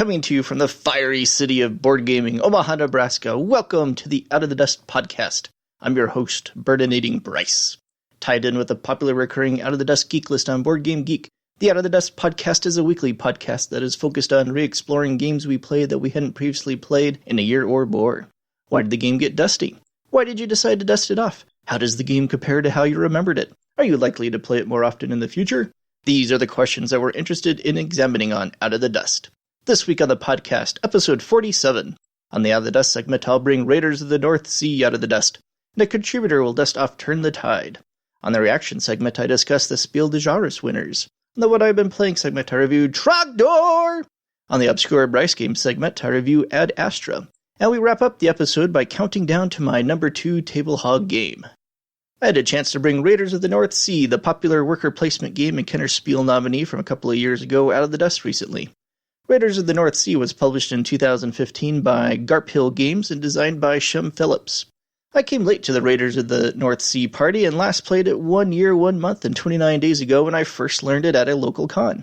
coming to you from the fiery city of board gaming, Omaha, Nebraska. Welcome to the Out of the Dust podcast. I'm your host, Burdinating Bryce. Tied in with the popular recurring Out of the Dust geek list on Board Game Geek, the Out of the Dust podcast is a weekly podcast that is focused on re-exploring games we played that we hadn't previously played in a year or more. Why did the game get dusty? Why did you decide to dust it off? How does the game compare to how you remembered it? Are you likely to play it more often in the future? These are the questions that we're interested in examining on Out of the Dust. This week on the podcast, episode 47. On the Out of the Dust segment, I'll bring Raiders of the North Sea out of the dust, and a contributor will dust off Turn the Tide. On the reaction segment, I discuss the Spiel de Jahres winners. On the What I've Been Playing segment, I review Trogdor. On the Obscure Bryce Game segment, I review Ad Astra. And we wrap up the episode by counting down to my number 2 Table Hog Game. I had a chance to bring Raiders of the North Sea, the popular worker placement game and Kenner Spiel nominee from a couple of years ago, out of the dust recently. Raiders of the North Sea was published in 2015 by Garp Hill Games and designed by Shem Phillips. I came late to the Raiders of the North Sea party and last played it 1 year, 1 month, and 29 days ago when I first learned it at a local con.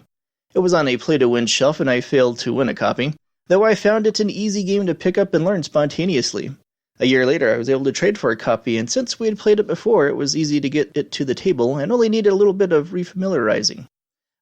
It was on a play-to-win shelf and I failed to win a copy, though I found it an easy game to pick up and learn spontaneously. A year later I was able to trade for a copy, and since we had played it before, it was easy to get it to the table and only needed a little bit of refamiliarizing.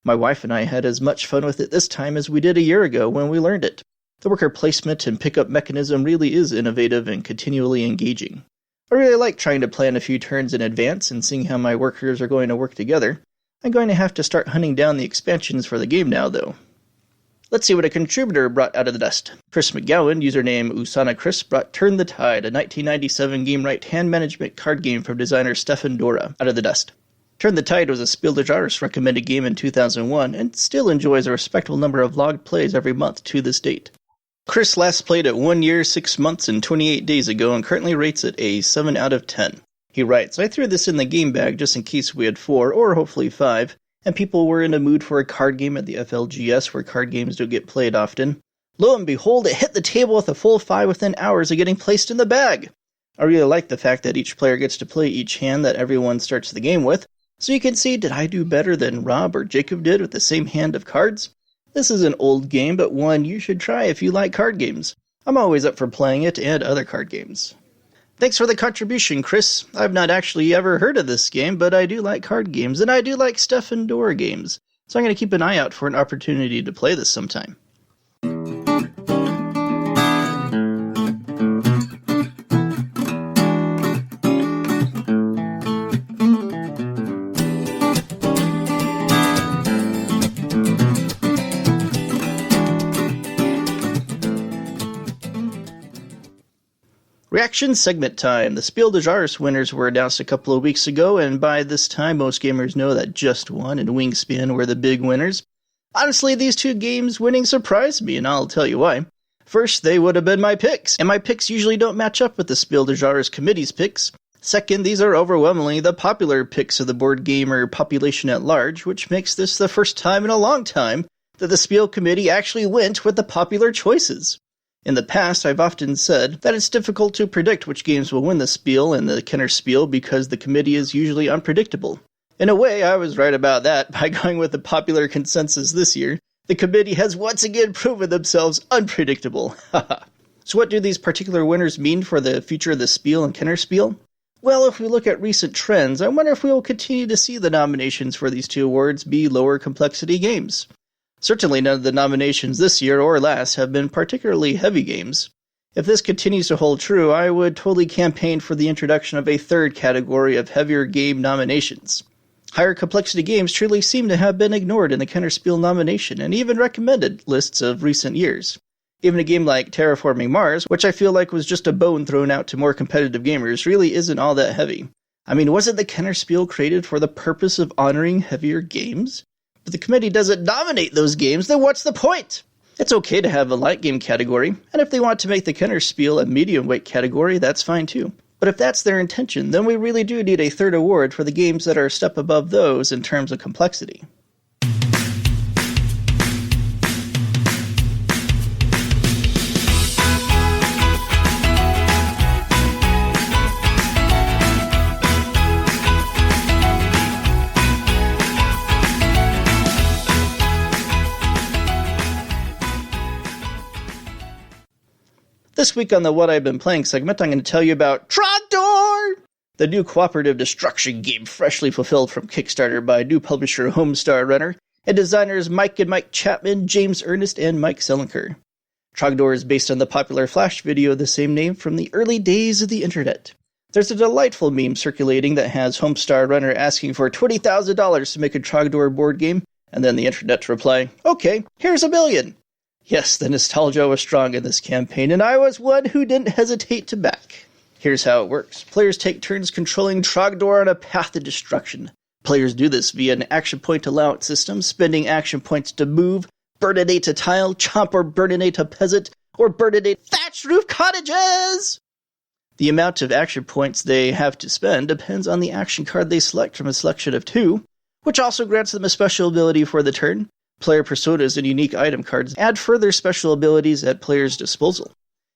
My wife and I had as much fun with it this time as we did a year ago when we learned it. The worker placement and pickup mechanism really is innovative and continually engaging. I really like trying to plan a few turns in advance and seeing how my workers are going to work together. I'm going to have to start hunting down the expansions for the game now, though. Let's see what a contributor brought out of the dust. Chris McGowan, username Usana Chris, brought Turn the Tide, a 1997 game-right hand management card game from designer Stefan Dora, out of the dust. Turn the Tide was a Spiel de Jahres recommended game in 2001 and still enjoys a respectable number of logged plays every month to this date. Chris last played it 1 year, 6 months, and 28 days ago and currently rates it a 7 out of 10. He writes, I threw this in the game bag just in case we had 4, or hopefully 5, and people were in a mood for a card game at the FLGS where card games don't get played often. Lo and behold, it hit the table with a full 5 within hours of getting placed in the bag. I really like the fact that each player gets to play each hand that everyone starts the game with, so you can see, did I do better than Rob or Jacob did with the same hand of cards? This is an old game, but one you should try if you like card games. I'm always up for playing it and other card games. Thanks for the contribution, Chris. I've not actually ever heard of this game, but I do like card games, and I do like Stefan Dora games, so I'm going to keep an eye out for an opportunity to play this sometime. Reaction segment time. The Spiel de Jahres winners were announced a couple of weeks ago, and by this time most gamers know that Just One and Wingspan were the big winners. Honestly, these two games winning surprised me, and I'll tell you why. First, they would have been my picks, and my picks usually don't match up with the Spiel de Jahres committee's picks. Second, these are overwhelmingly the popular picks of the board gamer population at large, which makes this the first time in a long time that the Spiel committee actually went with the popular choices. In the past, I've often said that it's difficult to predict which games will win the Spiel and the Kenner Spiel because the committee is usually unpredictable. In a way, I was right about that by going with the popular consensus this year. The committee has once again proven themselves unpredictable. So what do these particular winners mean for the future of the Spiel and Kenner Spiel? Well, if we look at recent trends, I wonder if we will continue to see the nominations for these two awards be lower complexity games. Certainly none of the nominations this year or last have been particularly heavy games. If this continues to hold true, I would totally campaign for the introduction of a third category of heavier game nominations. Higher complexity games truly seem to have been ignored in the Kenner Spiel nomination and even recommended lists of recent years. Even a game like Terraforming Mars, which I feel like was just a bone thrown out to more competitive gamers, really isn't all that heavy. I mean, wasn't the Kenner Spiel created for the purpose of honoring heavier games? But the committee doesn't nominate those games, then what's the point? It's okay to have a light game category, and if they want to make the Kenner Spiel a medium weight category, that's fine too. But if that's their intention, then we really do need a third award for the games that are a step above those in terms of complexity. This week on the What I've Been Playing segment, I'm going to tell you about Trogdor, the new cooperative destruction game freshly fulfilled from Kickstarter by new publisher Homestar Runner and designers Mike and Mike Chapman, James Ernest, and Mike Selinker. Trogdor is based on the popular Flash video of the same name from the early days of the internet. There's a delightful meme circulating that has Homestar Runner asking for $20,000 to make a Trogdor board game, and then the internet reply, "Okay, here's $1 million." Yes, the nostalgia was strong in this campaign, and I was one who didn't hesitate to back. Here's how it works. Players take turns controlling Trogdor on a path to destruction. Players do this via an action point allowance system, spending action points to move, burninate a tile, chomp or burninate a peasant, or burninate thatched roof cottages! The amount of action points they have to spend depends on the action card they select from a selection of 2, which also grants them a special ability for the turn. Player personas and unique item cards add further special abilities at players' disposal.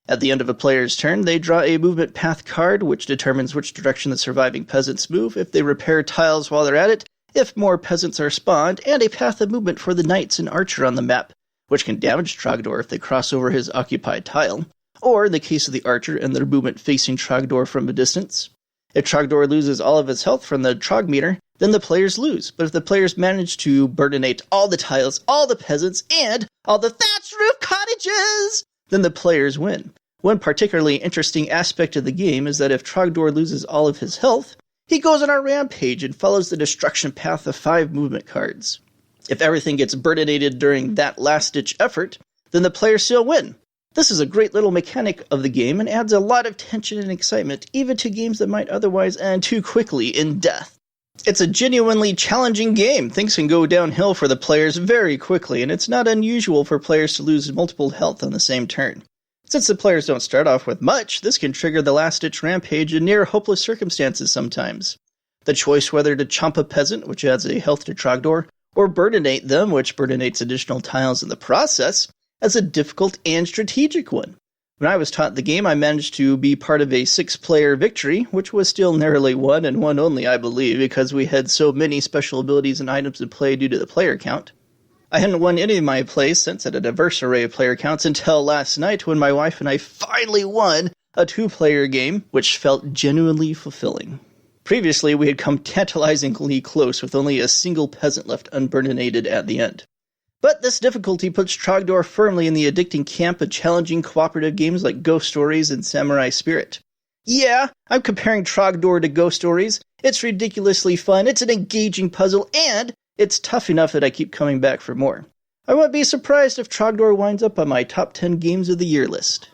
At the end of a player's turn, they draw a movement path card, which determines which direction the surviving peasants move if they repair tiles while they're at it, if more peasants are spawned, and a path of movement for the knights and archer on the map, which can damage Trogdor if they cross over his occupied tile, or in the case of the archer and their movement facing Trogdor from a distance. If Trogdor loses all of its health from the Trog meter, then the players lose, but if the players manage to burninate all the tiles, all the peasants, and all the thatched roof cottages, then the players win. One particularly interesting aspect of the game is that if Trogdor loses all of his health, he goes on a rampage and follows the destruction path of 5 movement cards. If everything gets burninated during that last-ditch effort, then the players still win. This is a great little mechanic of the game and adds a lot of tension and excitement, even to games that might otherwise end too quickly in death. It's a genuinely challenging game. Things can go downhill for the players very quickly, and it's not unusual for players to lose multiple health on the same turn. Since the players don't start off with much, this can trigger the last-ditch rampage in near-hopeless circumstances sometimes. The choice whether to chomp a peasant, which adds a health to Trogdor, or burninate them, which burninates additional tiles in the process, is a difficult and strategic one. When I was taught the game, I managed to be part of a 6-player victory, which was still narrowly won, and won only, I believe, because we had so many special abilities and items in play due to the player count. I hadn't won any of my plays since at a diverse array of player counts until last night when my wife and I finally won a 2-player game, which felt genuinely fulfilling. Previously, we had come tantalizingly close with only a single peasant left unburninated at the end. But this difficulty puts Trogdor firmly in the addicting camp of challenging cooperative games like Ghost Stories and Samurai Spirit. Yeah, I'm comparing Trogdor to Ghost Stories. It's ridiculously fun, it's an engaging puzzle, and it's tough enough that I keep coming back for more. I won't be surprised if Trogdor winds up on my top 10 games of the year list.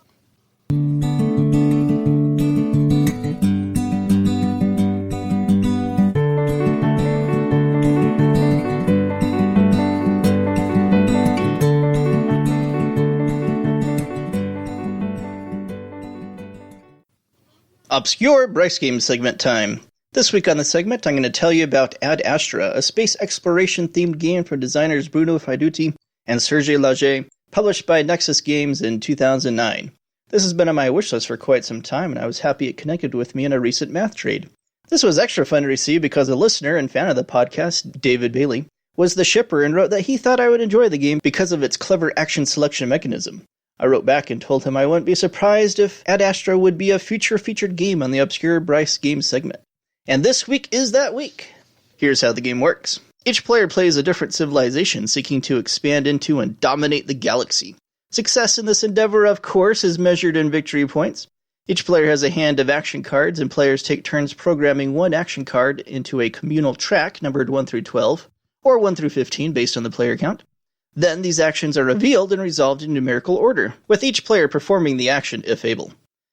Obscure Bryce Game segment time. This week on the segment, I'm going to tell you about Ad Astra, a space exploration-themed game from designers Bruno Faidutti and Serge Lager, published by Nexus Games in 2009. This has been on my wishlist for quite some time, and I was happy it connected with me in a recent math trade. This was extra fun to receive because a listener and fan of the podcast, David Bailey, was the shipper and wrote that he thought I would enjoy the game because of its clever action selection mechanism. I wrote back and told him I wouldn't be surprised if Ad Astra would be a future featured game on the Obscure Bryce Game segment. And this week is that week. Here's how the game works. Each player plays a different civilization seeking to expand into and dominate the galaxy. Success in this endeavor, of course, is measured in victory points. Each player has a hand of action cards, and players take turns programming one action card into a communal track numbered 1 through 12, or 1 through 15 based on the player count. Then these actions are revealed and resolved in numerical order, with each player performing the action if able.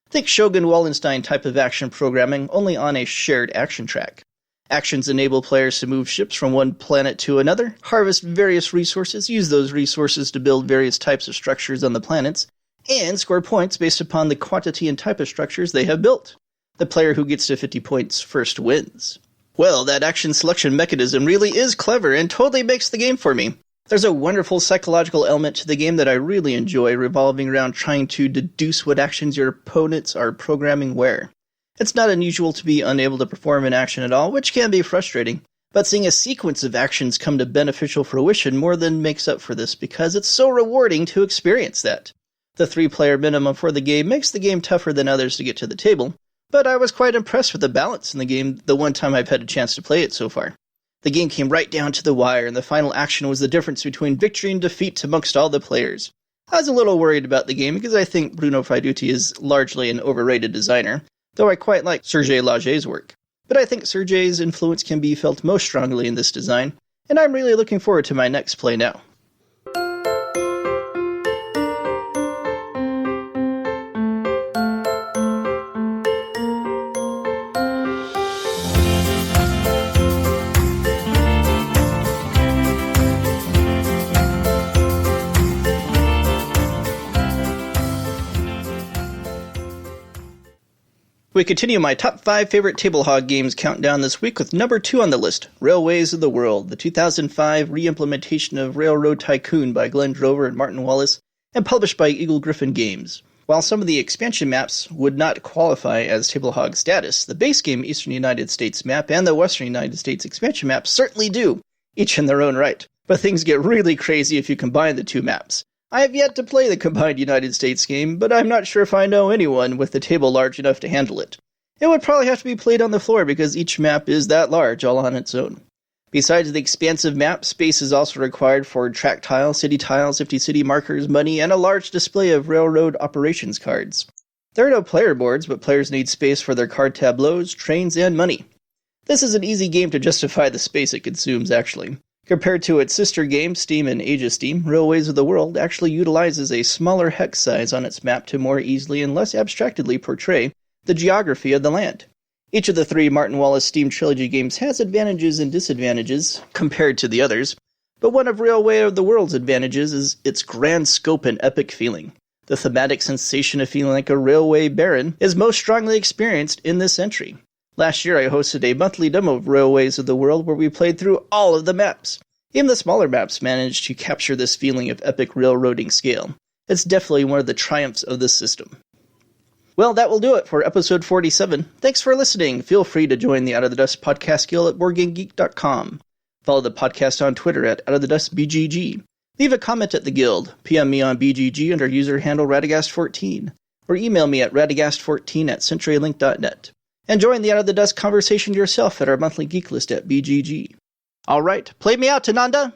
Think Shogun Wallenstein type of action programming, only on a shared action track. Actions enable players to move ships from one planet to another, harvest various resources, use those resources to build various types of structures on the planets, and score points based upon the quantity and type of structures they have built. The player who gets to 50 points first wins. Well, that action selection mechanism really is clever and totally makes the game for me. There's a wonderful psychological element to the game that I really enjoy, revolving around trying to deduce what actions your opponents are programming where. It's not unusual to be unable to perform an action at all, which can be frustrating, but seeing a sequence of actions come to beneficial fruition more than makes up for this because it's so rewarding to experience that. The 3-player minimum for the game makes the game tougher than others to get to the table, but I was quite impressed with the balance in the game the one time I've had a chance to play it so far. The game came right down to the wire, and the final action was the difference between victory and defeat amongst all the players. I was a little worried about the game because I think Bruno Faidutti is largely an overrated designer, though I quite like Serge Lager's work. But I think Serge's influence can be felt most strongly in this design, and I'm really looking forward to my next play now. We continue my top 5 favorite Table Hog games countdown this week with number 2 on the list, Railways of the World, the 2005 re-implementation of Railroad Tycoon by Glenn Drover and Martin Wallace, and published by Eagle Gryphon Games. While some of the expansion maps would not qualify as Table Hog status, the base game Eastern United States map and the Western United States expansion map certainly do, each in their own right. But things get really crazy if you combine the two maps. I have yet to play the combined United States game, but I'm not sure if I know anyone with a table large enough to handle it. It would probably have to be played on the floor because each map is that large all on its own. Besides the expansive map, space is also required for track tiles, city tiles, 50 city markers, money, and a large display of railroad operations cards. There are no player boards, but players need space for their card tableaus, trains, and money. This is an easy game to justify the space it consumes, actually. Compared to its sister game, Steam and Age of Steam, Railways of the World actually utilizes a smaller hex size on its map to more easily and less abstractedly portray the geography of the land. Each of the 3 Martin Wallace Steam Trilogy games has advantages and disadvantages compared to the others, but one of Railway of the World's advantages is its grand scope and epic feeling. The thematic sensation of feeling like a railway baron is most strongly experienced in this entry. Last year I hosted a monthly demo of Railways of the World where we played through all of the maps. Even the smaller maps managed to capture this feeling of epic railroading scale. It's definitely one of the triumphs of this system. Well, that will do it for episode 47. Thanks for listening. Feel free to join the Out of the Dust podcast guild at BoardGameGeek.com. Follow the podcast on Twitter at OutofTheDustBGG. Leave a comment at the guild. PM me on BGG under user handle Radagast14. Or email me at radagast14@CenturyLink.net. And join the Out of the Dust conversation yourself at our monthly geek list at BGG. Alright, play me out, Tananda!